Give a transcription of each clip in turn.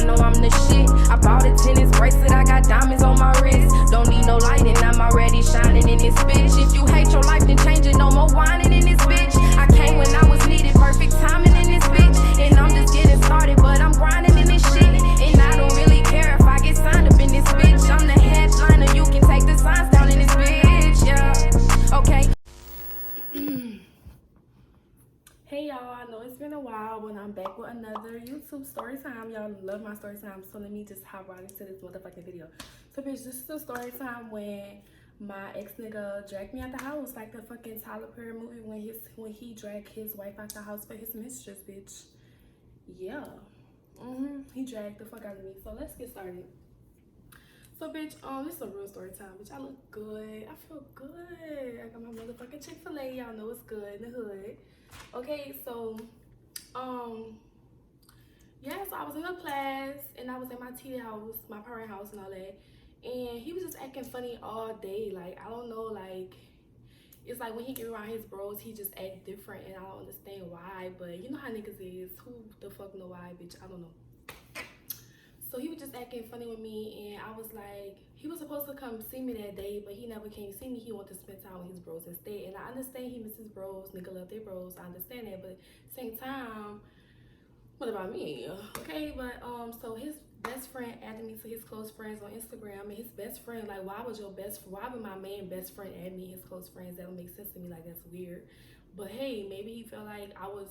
I know I'm the shit. I bought a tennis bracelet, I got diamonds on my wrist. Don't need no lighting, I'm already shining in this bitch. If you hate your life, then change it, no more whining in this bitch. I came when I was needed, perfect timing in this bitch. And I'm just getting started, but I'm grinding in this shit. And I don't really care if I get signed up in this bitch. I'm the headliner, you can take the signs down in this bitch, yeah. Okay. Hey y'all, I know it's been a while, but I'm back with another YouTube story time. Y'all love my story time, so let me just hop right into this motherfucking video. So bitch, this is a story time when my ex nigga dragged me out the house like the fucking Tyler Perry movie when he dragged his wife out the house for his mistress, bitch. Yeah. He dragged the fuck out of me. So let's get started. So bitch, this is a real story time, bitch. I look good. I feel good. I got my motherfucking Chick-fil-A. Y'all know it's good in the hood. Okay, so yeah, so I was in a class and I was in my tea house, my parent house and all that, and he was just acting funny all day. Like, I don't know, like, it's like when he get around his bros, he just act different, and I don't understand why. But you know how niggas is. Who the fuck know why, bitch? I don't know. So he was just acting funny with me, and I was like, he was supposed to come see me that day, but he never came see me. He wanted to spend time with his bros instead. And I understand he misses bros, nigga love their bros. I understand that, but at the same time, what about me? Okay, but so his best friend added me to his close friends on Instagram, and his best friend, like, why would my main best friend add me his close friends? That would make sense to me. Like, that's weird. But hey, maybe he felt like I was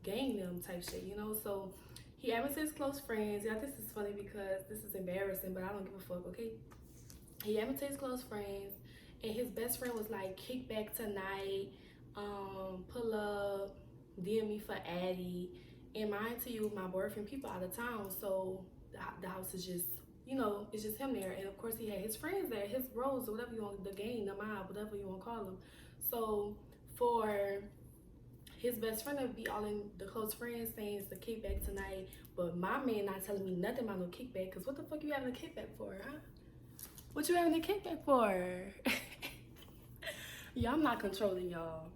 gang them type shit, you know? So he added me to his close friends. Yeah, this is funny because this is embarrassing, but I don't give a fuck, okay? He added me to his close friends, and his best friend was like, kick back tonight, pull up, DM me for Addy. And mind to you, my boyfriend, people out of town, so the house is just, you know, it's just him there. And of course he had his friends there, his bros, or whatever you want, the gang, the mob, whatever you want to call them. So for his best friend to be all in the close friends saying it's the kickback tonight, but my man not telling me nothing about no kickback, because what the fuck you having a kickback for, huh? What you having a kickback for? Yeah, I'm not controlling y'all.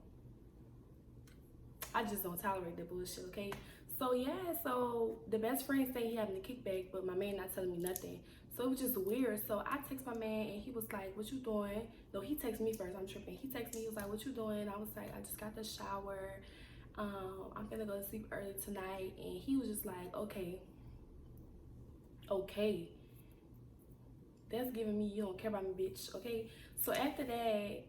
I just don't tolerate that bullshit, okay? So yeah, so the best friend say he having a kickback, but my man not telling me nothing. So it was just weird. So I text my man and he was like, what you doing? No, he texted me first, I'm tripping. He texted me, he was like, what you doing? I was like, I just got the shower. I'm gonna go to sleep early tonight. And he was just like, okay. That's giving me, you don't care about me, bitch, okay? So after that,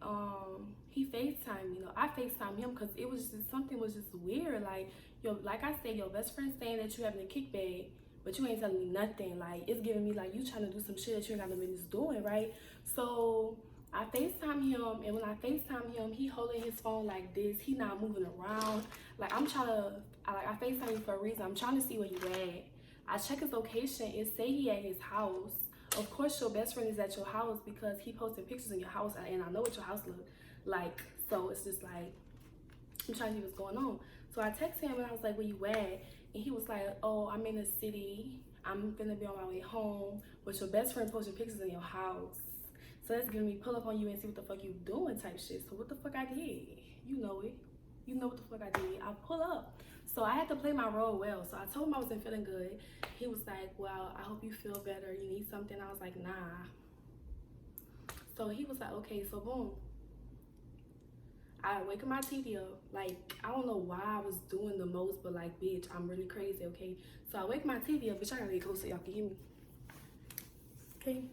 he FaceTimed me. You know, I FaceTimed him because it was just, something was just weird. Like, yo, like I said, your best friend saying that you having a kickback, but you ain't telling me nothing. Like, it's giving me like you trying to do some shit that you ain't got no business doing, right? So I FaceTime him, and when I FaceTime him, he holding his phone like this. He not moving around. Like, I FaceTime you for a reason. I'm trying to see where you at. I check his location. It say he at his house. Of course your best friend is at your house because he posted pictures in your house, and I know what your house look like. So it's just like, I'm trying to see what's going on. So I texted him and I was like, where you at? And he was like, oh, I'm in the city. I'm gonna be on my way home. But your best friend posted pictures in your house. So that's giving me pull up on you and see what the fuck you doing type shit. So what the fuck I did? You know it. You know what the fuck I did. I pull up. So I had to play my role well. So I told him I wasn't feeling good. He was like, well, I hope you feel better. You need something? I was like, nah. So he was like, okay, so boom. I wake up my TV up. Like, I don't know why I was doing the most, but like, bitch, I'm really crazy, okay? So I wake my TV up. Bitch, I gotta get close so y'all can hear me. Okay?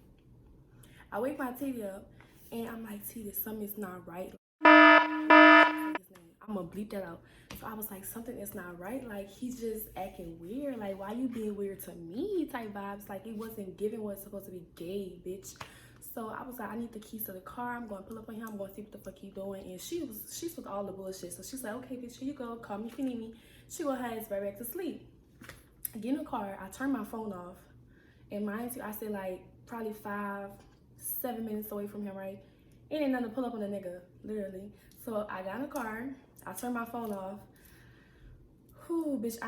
I wake my TV up, and I'm like, T, this something's not right. I'm gonna bleep that out. So I was like, something is not right. Like, he's just acting weird. Like, why you being weird to me type vibes? Like, it wasn't giving what it's supposed to be gay, bitch. So I was like, I need the keys to the car. I'm gonna pull up on him. I'm gonna see what the fuck he doing. And she's with all the bullshit. So she's like, okay, bitch, here you go. Call me if you need me. She go ahead and right back to sleep. I get in the car. I turn my phone off. And mind you, I said like probably 5-7 minutes away from him, right? It ain't nothing to pull up on the nigga, literally. So I got in the car. I turned my phone off. Whew, bitch,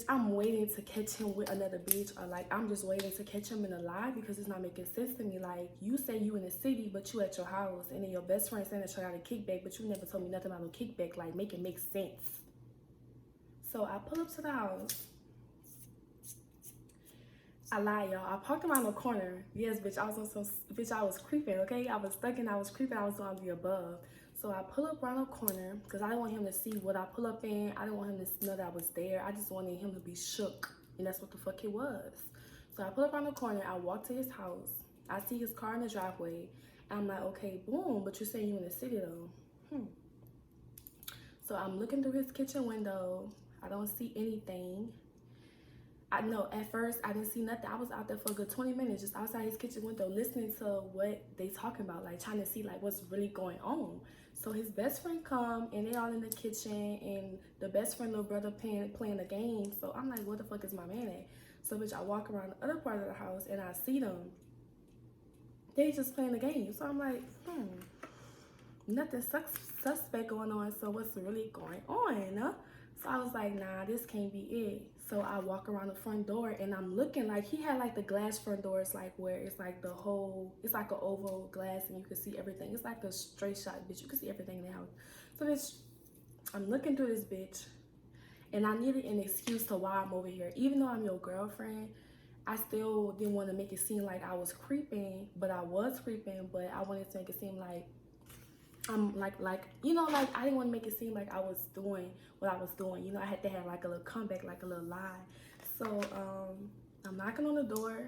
I'm waiting to catch him with another bitch, or like I'm just waiting to catch him in a lie because it's not making sense to me. Like, you say you in the city, but you at your house, and then your best friend saying that you got a kickback, but you never told me nothing about no kickback. Like, make it make sense. So I pull up to the house. I lied, y'all. I parked around the corner. Yes, bitch, I was on some, bitch, I was creeping, okay? I was stuck and I was creeping. I was on the above. So I pull up around the corner because I didn't want him to see what I pull up in. I didn't want him to know that I was there. I just wanted him to be shook. And that's what the fuck it was. So I pull up around the corner. I walk to his house. I see his car in the driveway. And I'm like, okay, boom. But you're saying you in the city, though. So I'm looking through his kitchen window. I don't see anything. I know at first I didn't see nothing. I was out there for a good 20 minutes just outside his kitchen window listening to what they talking about, like trying to see like what's really going on. So his best friend come and they all in the kitchen and the best friend little brother playing the game. So I'm like, what the fuck is my man at? So bitch, I walk around the other part of the house and I see them. They just playing the game. So I'm like, nothing suspect going on. So what's really going on? Huh? So I was like, nah, this can't be it. So I walk around the front door and I'm looking like he had like the glass front doors, like where it's like the whole, it's like an oval glass and you can see everything. It's like a straight shot, bitch. You can see everything in the house. So bitch, I'm looking through this bitch and I needed an excuse to why I'm over here. Even though I'm your girlfriend, I still didn't want to make it seem like I was creeping, but I was creeping, but I wanted to make it seem like I'm like you know, like I didn't want to make it seem like I was doing what I was doing. You know, I had to have like a little comeback, like a little lie. So I'm knocking on the door.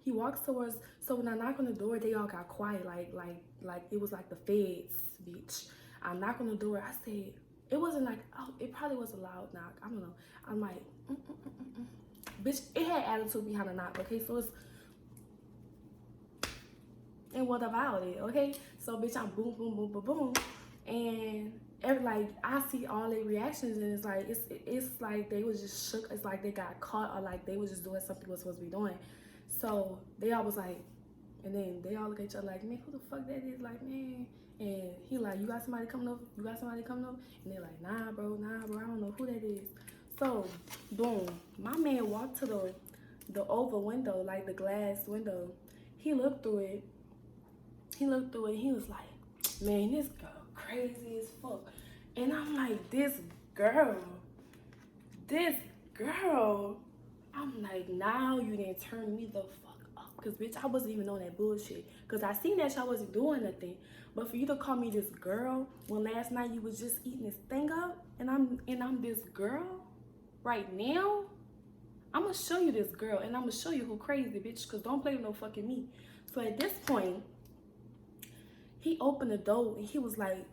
He walks towards. So when I knock on the door, they all got quiet, like it was like the feds, bitch. I knock on the door. I said it wasn't like, oh, it probably was a loud knock. I don't know. I'm like, bitch. It had attitude behind the knock. Okay, so it's. And what about it? Okay, so bitch, I'm boom, boom, boom, boom, boom, and like I see all their reactions, and it's like it's like they was just shook. It's like they got caught, or like they was just doing something was supposed to be doing. So they all was like, and then they all look at each other like, man, who the fuck that is? Like, man. And he like, you got somebody coming over? You got somebody coming over? And they're like, nah, bro, I don't know who that is. So boom, my man walked to the oval window, like the glass window. He looked through it. He looked through it and he was like, man, this girl crazy as fuck. And I'm like, this girl. I'm like, now you didn't turn me the fuck up. Because, bitch, I wasn't even on that bullshit. Because I seen that y'all wasn't doing nothing. But for you to call me this girl when last night you was just eating this thing up and I'm this girl right now, I'm going to show you this girl and I'm going to show you who crazy, bitch. Because don't play with no fucking me. So at this point, he opened the door and he was like,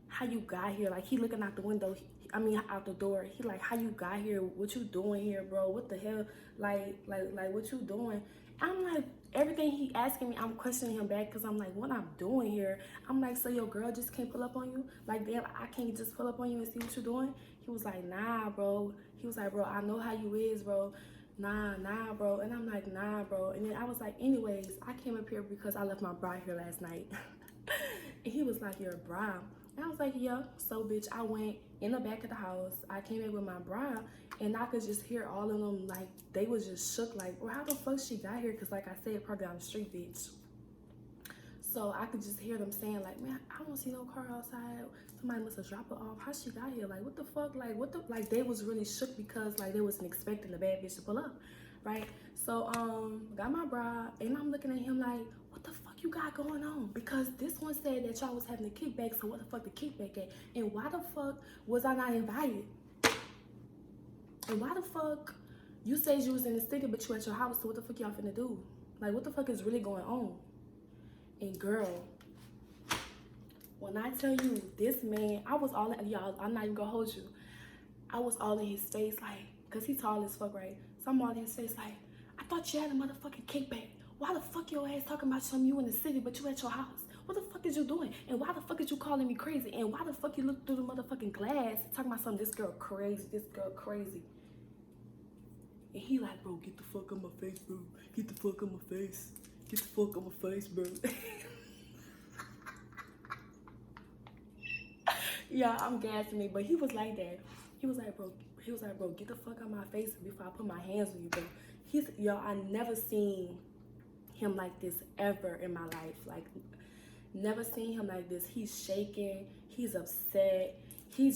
how you got here? Like, he looking out the window. Out the door. He like, how you got here? What you doing here, bro? What the hell? Like, what you doing? I'm like, everything he asking me, I'm questioning him back because I'm like, what I'm doing here? I'm like, so your girl just can't pull up on you? Like, damn, I can't just pull up on you and see what you doing? He was like, nah, bro. He was like, bro, I know how you is, bro. Nah, bro. And I'm like, nah, bro. And then I was like, anyways, I came up here because I left my bra here last night. And he was like, you're a bra. And I was like, yeah. So, bitch, I went in the back of the house. I came in with my bra. And I could just hear all of them, like, they was just shook. Like, well, how the fuck she got here? Because, like I said, probably on the street, bitch. So I could just hear them saying, like, man, I don't see no car outside. Somebody must have dropped her off. How she got here? Like, what the fuck? Like, they was really shook because, like, they wasn't expecting the bad bitch to pull up, right? So, got my bra, and I'm looking at him like, what the fuck you got going on? Because this one said that y'all was having a kickback, so what the fuck the kickback at? And why the fuck was I not invited? And why the fuck you said you was in the city, but you at your house, so what the fuck y'all finna do? Like, what the fuck is really going on? And girl, when I tell you this man, I was all in, y'all, I'm not even gonna hold you. I was all in his face, like, cause he tall as fuck, right? So I'm all in his face, like, I thought you had a motherfucking kickback. Why the fuck your ass talking about something you in the city, but you at your house? What the fuck is you doing? And why the fuck is you calling me crazy? And why the fuck you look through the motherfucking glass talking about something, this girl crazy. And he like, bro, get the fuck on my face, bro. Get the fuck on my face. Get the fuck on my face, bro. Yeah, I'm gassing it, but he was like that. He was like, bro, get the fuck out my face before I put my hands on you, bro. Yo, I never seen him like this ever in my life. Like, never seen him like this. He's shaking. He's upset. He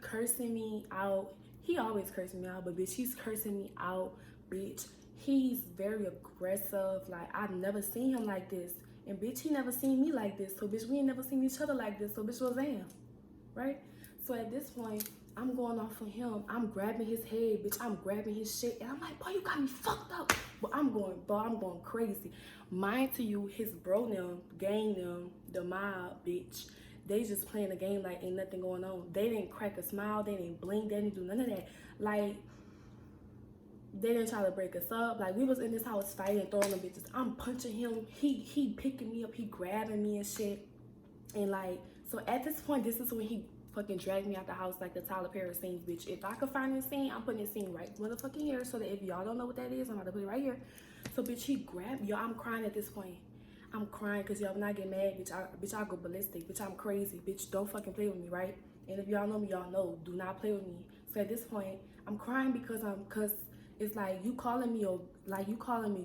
cursing me out. He always cursing me out, but bitch, he's cursing me out bitch, he's very aggressive. Like, I've never seen him like this. And bitch, he never seen me like this. So bitch, we ain't never seen each other like this. So bitch, what's that? Right? So at this point, I'm going off on him. I'm grabbing his head, bitch. I'm grabbing his shit. And I'm like, boy, you got me fucked up. But I'm going crazy. Mind to you, his bro them, gang them, the mob, bitch. They just playing a game like ain't nothing going on. They didn't crack a smile. They didn't blink. They didn't do none of that. Like, they didn't try to break us up. Like, we was in this house fighting, throwing them bitches. I'm punching him. He picking me up. He grabbing me and shit. And like, so at this point, this is when he fucking dragged me out the house like the Tyler Perry scene, bitch. If I could find this scene, I'm putting this scene right motherfucking here, so that if y'all don't know what that is, I'm about to put it right here. So bitch, he grabbed y'all. I'm crying at this point. I'm crying because y'all, when I get mad, bitch, I go ballistic. Bitch, I'm crazy. Bitch, don't fucking play with me, right? And if y'all know me, y'all know, do not play with me. So at this point, I'm crying because it's like you calling me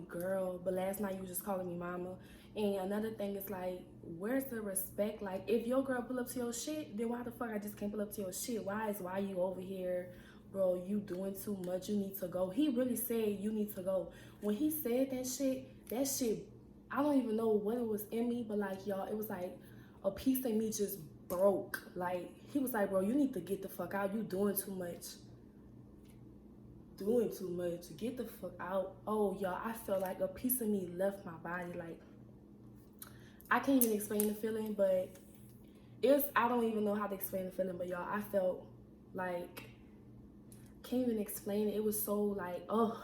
girl, but last night you was just calling me mama. And another thing is like, where's the respect? Like, if your girl pull up to your shit, then why the fuck I just can't pull up to your shit? Why you over here, bro? You doing too much. You need to go. He really said you need to go. When he said that shit, I don't even know what it was in me, but like, y'all, it was like a piece of me just broke. Like, he was like, bro, you need to get the fuck out. You doing too much. Get the fuck out. Oh, y'all, I felt like a piece of me left my body. Like, I can't even explain the feeling, but I don't even know how to explain the feeling, but y'all, I felt like, can't even explain it. It was so like, oh,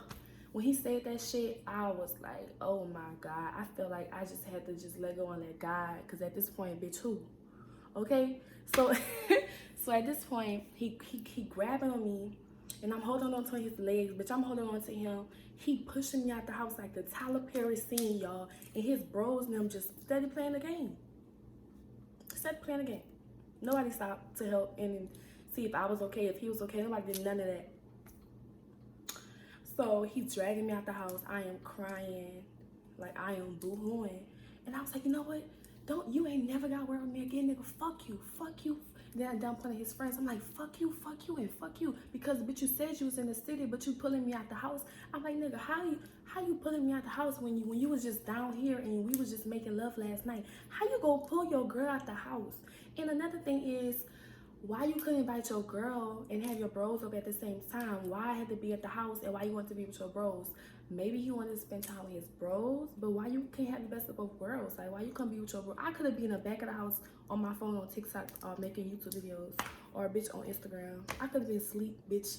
when he said that shit, I was like, oh my God. I felt like I just had to just let go and let God, because at this point, bitch, who? Okay? So, so at this point, he grabbing on me, and I'm holding on to his legs, bitch. I'm holding on to him. He pushing me out the house like the Tyler Perry scene, y'all. And his bros and them just steady playing the game. Nobody stopped to help and see if I was okay, if he was okay. Nobody did none of that. So he's dragging me out the house. I am crying. Like, I am boo-hooing. And I was like, you know what? You ain't never got word with me again, nigga. Fuck you. Then I dumped one of his friends. I'm like, fuck you, and fuck you. Because, bitch, you said you was in the city, but you pulling me out the house. I'm like, nigga, how you pulling me out the house when you was just down here and we was just making love last night? How you gonna pull your girl out the house? And another thing is, why you couldn't invite your girl and have your bros up at the same time? Why I had to be at the house, and why you want to be with your bros? Maybe he wanted to spend time with his bros, but why you can't have the best of both worlds? Like, why you can't be with your bro? I could have been in the back of the house on my phone on TikTok making YouTube videos, or bitch on Instagram. I could have been asleep, bitch.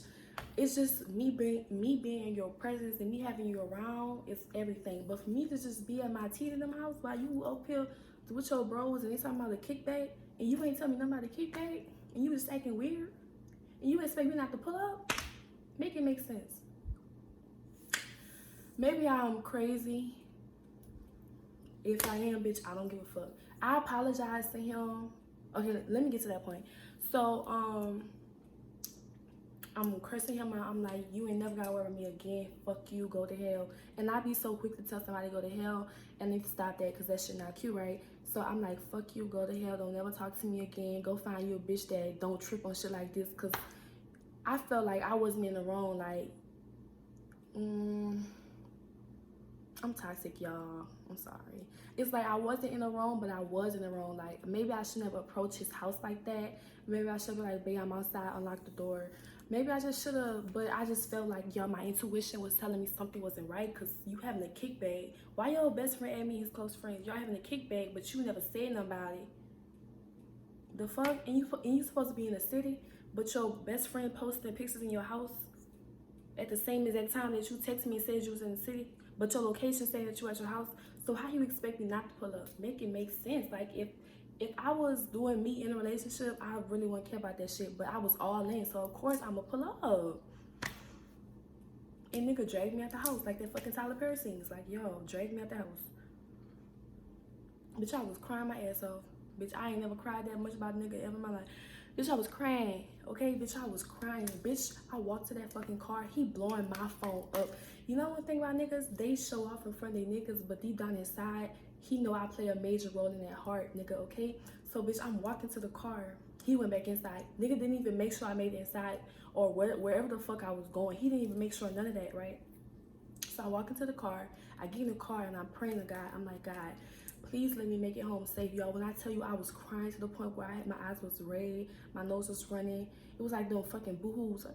It's just me being in your presence and me having you around is everything. But for me to just be at my tea in them house while you up here with your bros and they talking about the kickback, and you ain't tell me nothing about the kickback, and you just acting weird, and you expect me not to pull up? Make it make sense. Maybe I'm crazy. If I am, bitch, I don't give a fuck. I apologize to him. Okay, let me get to that point. So, I'm cursing him out. I'm like, you ain't never got to worry with me again. Fuck you, go to hell. And I be so quick to tell somebody to go to hell, and I need to stop that because that shit not cute, right? So I'm like, fuck you, go to hell. Don't never talk to me again. Go find you a bitch that don't trip on shit like this, because I felt like I wasn't in the wrong. Like, I'm toxic, y'all. I'm sorry. It's like I wasn't in the wrong, but I was in the wrong. Like, maybe I shouldn't have approached his house like that. Maybe I should be like, babe, I'm outside, unlock the door. Maybe I just should have, but I just felt like, y'all, my intuition was telling me something wasn't right, because you having a kickback. Why your best friend and me, his close friends, y'all having a kickback, but you never said nothing about it? The fuck? And you supposed to be in the city, but your best friend posting pictures in your house at the same exact time that you texted me and said you was in the city, but your location saying that you at your house. So how you expect me not to pull up? Make it make sense. Like, if I was doing me in a relationship, I really wouldn't care about that shit, but I was all in, so of course I'ma pull up. And nigga dragged me out the house like that fucking Tyler Perry scenes. Like, yo, dragged me out the house. Bitch, I was crying my ass off. Bitch, I ain't never cried that much about a nigga ever in my life. Bitch, I was crying, okay? Bitch, I was crying. Bitch, I walked to that fucking car. He blowing my phone up. You know one thing about niggas? They show off in front of their niggas, but deep down inside, he know I play a major role in that heart, nigga, okay? So, bitch, I'm walking to the car. He went back inside. Nigga didn't even make sure I made it inside or wherever the fuck I was going. He didn't even make sure none of that, right? I walk into the car. I get in the car and I'm praying to God. I'm like, God, please let me make it home safe, y'all. When I tell you I was crying to the point where my eyes was red, my nose was running. It was like them fucking boo-hoos.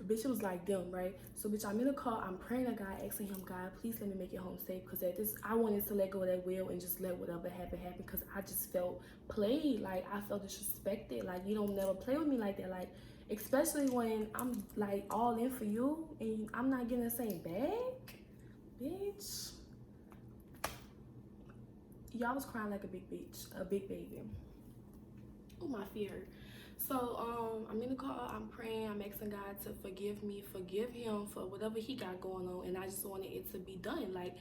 Bitch, it was like them, right? So, bitch, I'm in the car. I'm praying to God, asking him, God, please let me make it home safe. Because at this, I wanted to let go of that will and just let whatever happen. Because I just felt played. Like, I felt disrespected. Like, you don't never play with me like that. Like, especially when I'm, like, all in for you and I'm not getting the same bag. Bitch. Y'all was crying like a big bitch. A big baby. Oh, my fear. So I'm in the car, I'm praying, I'm asking God to forgive me, forgive him for whatever he got going on, and I just wanted it to be done. Like,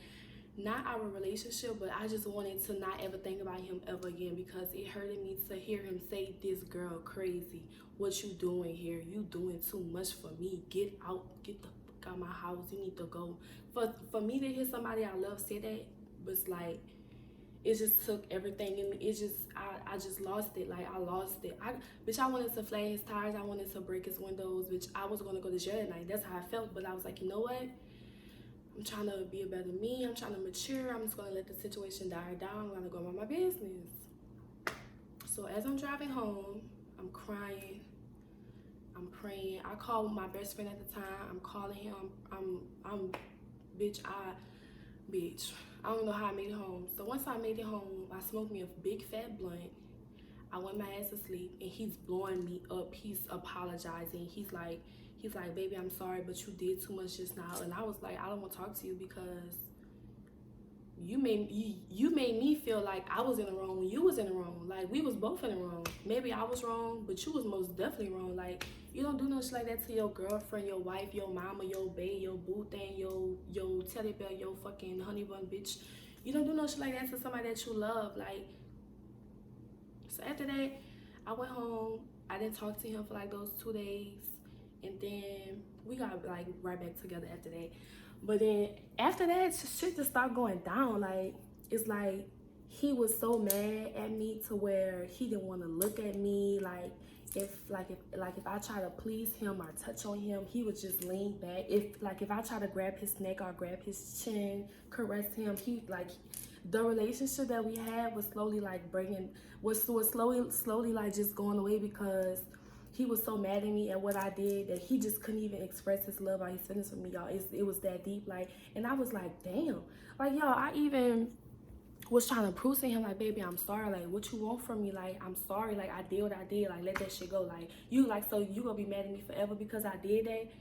not our relationship, but I just wanted to not ever think about him ever again, because it hurted me to hear him say, this girl crazy, what you doing here, you doing too much for me, get out, get the fuck out of my house, you need to go. For me to hear somebody I love say that was like, it just took everything in me. It just, I just lost it. Like, I lost it. Bitch, I wanted to flat his tires. I wanted to break his windows. Bitch, I was going to go to jail at night. That's how I felt. But I was like, you know what? I'm trying to be a better me. I'm trying to mature. I'm just going to let the situation die down. I'm going to go about my business. So as I'm driving home, I'm crying. I'm praying. I called my best friend at the time. I'm calling him. Bitch, I don't know how I made it home. So once I made it home, I smoked me a big fat blunt. I went my ass to sleep, and he's blowing me up. He's apologizing. He's like, baby, I'm sorry, but you did too much just now. And I was like, I don't want to talk to you because you made me feel like I was in the wrong when you was in the wrong. Like, we was both in the wrong. Maybe I was wrong, but you was most definitely wrong. Like, you don't do no shit like that to your girlfriend, your wife, your mama, your bae, your boo thing, your teddy bear, your fucking honey bun bitch. You don't do no shit like that to somebody that you love. Like, so after that, I went home. I didn't talk to him for like those 2 days, and then we got like right back together after that. But then after that, shit just started going down. Like, it's like he was so mad at me to where he didn't want to look at me. Like, if I try to please him or touch on him, he would just lean back. If I try to grab his neck or grab his chin, caress him, he like, the relationship that we had was slowly like slowly like just going away, because he was so mad at me at what I did that he just couldn't even express his love or his feelings for me, y'all. It was that deep. Like, and I was like, damn. Like, y'all, I even was trying to prove to him, like, baby, I'm sorry. Like, what you want from me? Like, I'm sorry. Like, I did what I did. Like, let that shit go. Like, so you gonna be mad at me forever because I did that?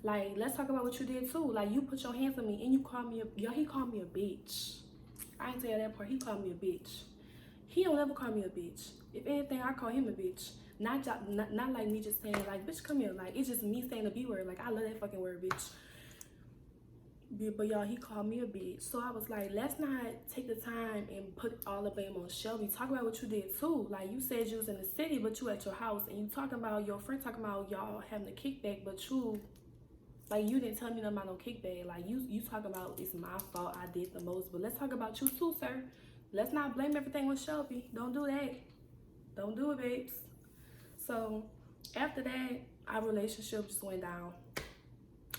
Like, let's talk about what you did too. Like, you put your hands on me and you called me he called me a bitch. I ain't tell you that part. He called me a bitch. He don't ever call me a bitch. If anything, I call him a bitch. Not like me just saying, like, bitch, come here. Like, it's just me saying the B word. Like, I love that fucking word, bitch. But y'all, he called me a bitch. So I was like, let's not take the time and put all the blame on Shelby. Talk about what you did too. Like, you said you was in the city, but you at your house, and you talking about your friend talking about y'all having a kickback, but you, like, you didn't tell me nothing about no kickback. Like, you talking about it's my fault, I did the most. But let's talk about you too, sir. Let's not blame everything on Shelby. Don't do that. Don't do it, babes. So after that, our relationship just went down,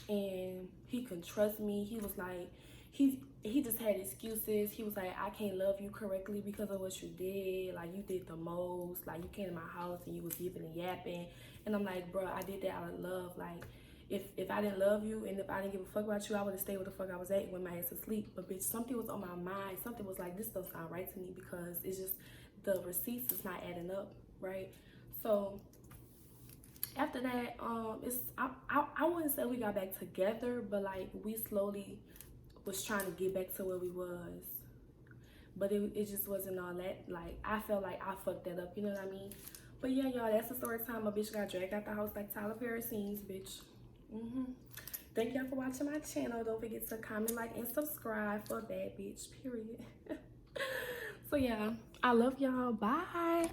and he couldn't trust me. He was like, he just had excuses. He was like, I can't love you correctly because of what you did. Like, you did the most. Like, you came to my house and you was giving and yapping. And I'm like, bro, I did that out of love. Like, if I didn't love you and if I didn't give a fuck about you, I would have stayed where the fuck I was at when my ass was asleep. But bitch, something was on my mind. Something was like, this don't sound right to me, because it's just, the receipts is not adding up, right? So after that, I wouldn't say we got back together, but like, we slowly was trying to get back to where we was. But it just wasn't all that. Like, I felt like I fucked that up, you know what I mean? But yeah, y'all, that's the story time. A bitch got dragged out the house like Tyler Perry scenes, bitch. Thank y'all for watching my channel. Don't forget to comment, like, and subscribe for a bad bitch, period. So yeah, I love y'all. Bye.